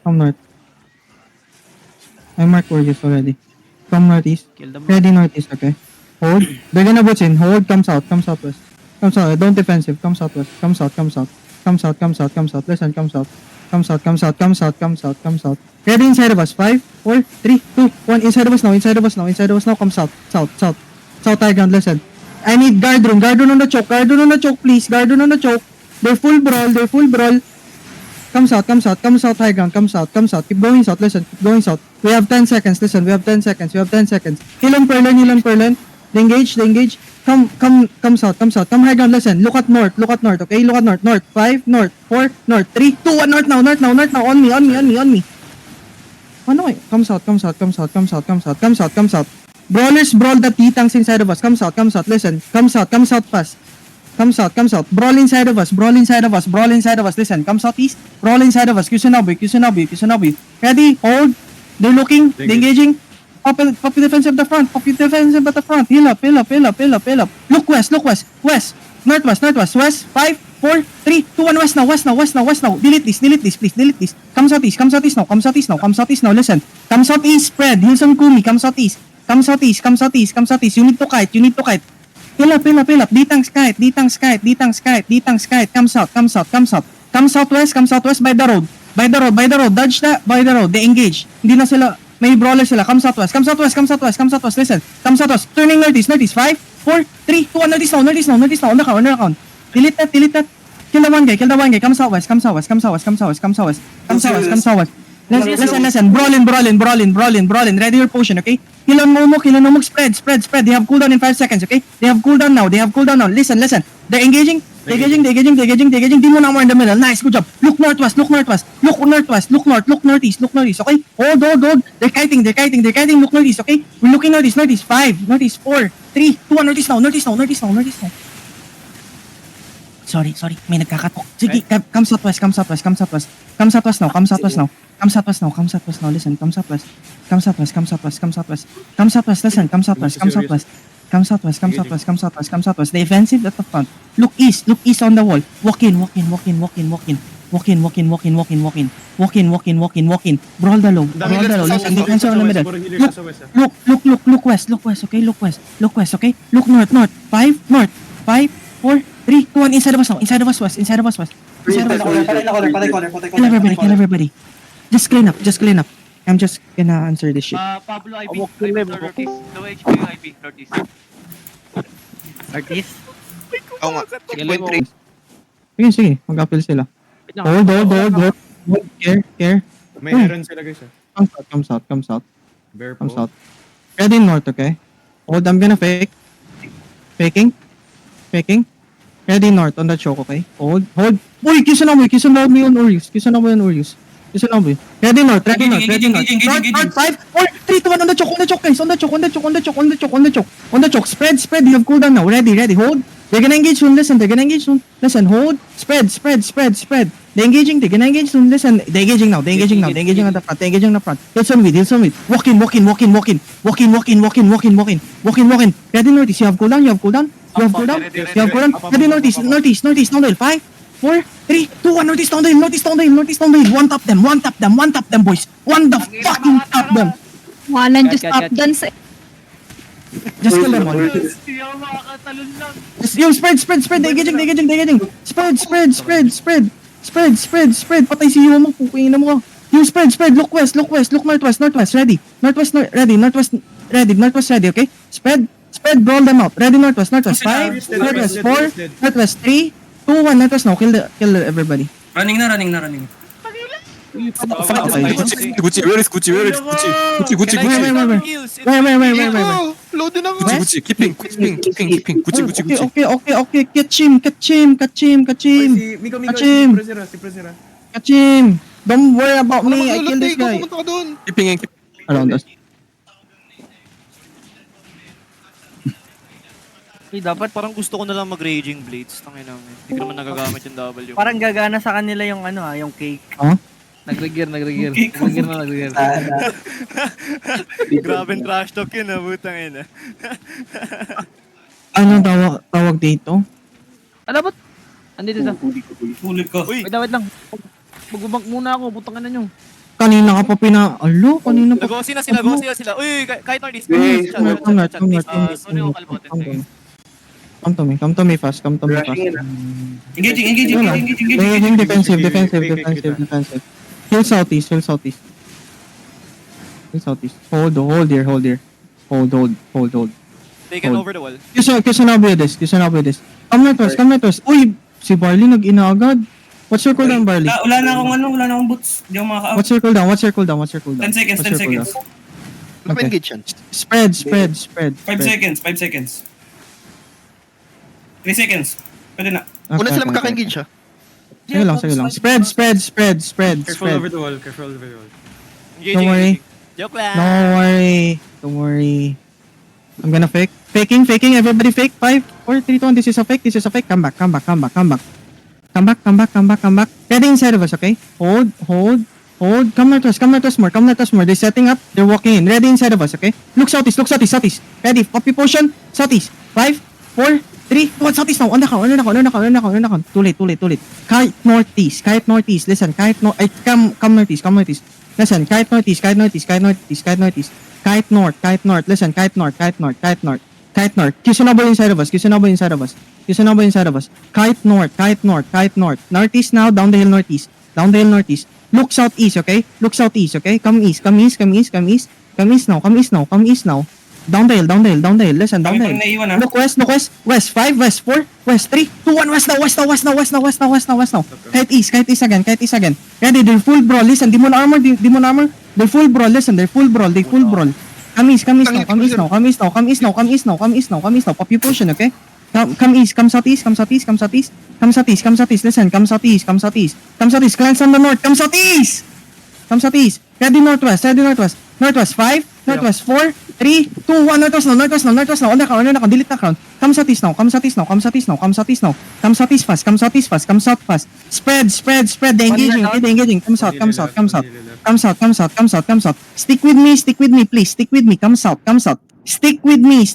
Come north. I marked Orgus already. Come northeast. Kill them. Ready northeast, okay? Hold. They're gonna boots in. Hold. Come south. Come southwest. Come south. Don't defensive. Come southwest. Come south. Come south. Come south. Come south. Come south. Listen. Come south. Come south. Come south. Come south. Come south. Come south. Ready inside of us. 5, 4, 3, 2, 1. Inside of us now. Inside of us now. Inside of us now. Come south. South. South. South high ground. Listen. I need guard room. Guard room on the choke. Guard room on the choke, please. Guard room on the choke. They're full brawl. They're full brawl. Come south, come south, come south high ground, come south, come south. Keep going south, listen, keep going south. We have 10 seconds, listen, we have 10 seconds, we have 10 seconds. Heal on Perlin, heal on Perlin. They engage, they engage. Come south, come south. Come high ground, listen. Look at north, okay? Look at north. North, 5, north, 4, north, 3, 2, 1, north now. On me. Ano eh? Come south. Brawlers brawl the T-tanks inside of us. Come south, listen. Come south fast. Come south. Brawl inside of us. Listen, come southeast. Brawl inside of us. Kusunobu. Ready? Hold. They're looking. They're engaging. Copy defensive at the front. Heal up. Look west. Northwest. West. 5, 4, 3, 2, 1. West now. Delete this, please. Come southeast now. Listen. Come southeast. Spread. Heal some Kumi. Come southeast. You need to kite. Fill up. D-tanks kite. Come south. Come southwest by the road. Dodge that by the road. They engage. Hindi na sila, may brawler sila. Come southwest. Listen. Come southwest. Turning northeast. 5, 4, 3, 2, 1. Northeast now. On the count. Delete that. Kill the one guy. Come southwest. Listen. Brawl in. Ready your potion, okay? Kill on Momok. Spread. They have cooldown in 5 seconds, okay? They have cooldown now. Listen. They're engaging. Di mo na more in the middle. Nice, good job. Look northwest. Look northeast, okay? Hold. They're kiting. Look northeast, okay? We're looking northeast. 5, northeast, 4, 3, 2, 1. Northeast now. Sorry. May nagkakatok. Sige, come southwest now. Come southwest now. Listen, come southwest. Listen, come southwest. Defensive at the front. Look east on the wall. Walk in. Brawl the low. Listen, defensive on the middle. Look west, okay? Look west, okay? Look north. 5, 4, 3, 2, 1. Inside of us west. Kill everybody. Just clean up. I'm just gonna answer this shit. Pablo, IB. Northeast. Low HP yung IB. Northeast. Oo nga. 6.3. Sige. Mag-appeal sila. Hold. Care. May Heron sila guys. Come south. Bear Come po. south. Ready north, okay? Hold, I'm gonna fake. Faking. Ready north on the choke, okay? Hold. Uy, Kisanobu on Orius. Ready north. North, 5, 4, 3, 2, 1. On the choke, guys. On the choke. Spread. You have cooldown now. Ready. Hold. They're gonna engage soon. Listen. Hold. Spread. They're engaging soon. Listen. They're engaging now. They're engaging at the front. Heal some with. Walk in. Ready northeast. You have cooldown. Ready northeast. Now they'll 5, 4, 3, 2, 1. Northeast down the hill. One tap them, boys. One the fucking tap them. Walang just top dun sa... Just kill them all. Hindi ako makakatalon lang. Yo, spread. They're engaging. Spread. Patay si Yomo. Pupingin mo. Yo, spread. Look west. Look northwest. Ready. Northwest ready, okay? Spread. Brawl them out. Ready, northwest. 5, northwest, 4, northwest, 3, 2, 1. Northwest now. Kill everybody. Running na. Gucci, where is Gucci? Where? Load din ako. West? Gucci, keeping. Gucci. Okay. Catch him. Si Presera. Catch him. Don't worry about me. I kill this guy. Pumunta ka doon. Keeping. Around us. Dapat parang gusto ko na lang mag-Raging Blades. Tangin namin. Hindi ko naman nagagamit yung W. Parang gagana sa kanila yung yung cake. Huh? Nag-regear. Grabe trash talk yun, butang ina. Anong tawag dito? Ano ba't? Andito sa. Huli ka. Wait lang. Mag-bank muna ako, butang ina nyo. kanina ka pa kanina pa. Go sila. Uy, kahit northeast. Come to me fast. Engaging. Engaging defensive. Hill southeast. Hold here. Hold. They can over the wall. Kusanabay this. Come northwest. Uy, si Barley nag-ina agad. What's your cooldown, Barley? Wala na akong boots. Hindi ako makaka-out. What's your cooldown? 10 seconds. Okay. engage yan. Spread. 5 seconds. 3 seconds. Pwede na. Una sila magkaka-engage ha. Sige lang. Spread. Careful over the wall. Don't worry. Joke lang. Don't worry. I'm gonna fake. Faking. Everybody fake. 5, 4, 3, 2, 1. This is a fake. Come back. Ready inside of us, okay? Hold. Come northwest more. They're setting up. They're walking in. Ready inside of us, okay? Look southeast. Ready. Poppy potion. Southeast. 5, 4, 3, 2, 1. Southeast now. On the count. Too late. Kite northeast. Listen. Come northeast. Listen. Kite northeast. Kite north. Listen. Kite north. Kusanabo inside of us. Kite north. Northeast now. Down the hill northeast. Look southeast, okay? Come east now. Down the hill. Listen, down the Kami pang hill. naiwan ha. Look west. West 5, west 4, west 3, 2, 1. West now. Kite east again. Ready, they're full brawl. Listen, demon armor. They're full brawl. Listen, they're full brawl. Come east now. Pop your potion, okay? Come east. Come southeast. Listen, come southeast. Clans on the north. Come southeast. Ready northwest. Northwest 5, northwest 4, 3, 2, 1. Northwest now. On the count. Delete the crown. Come southeast now. Come south fast. Spread. They're engaging. Come south. Stick with me, please. Come south. Stick with me.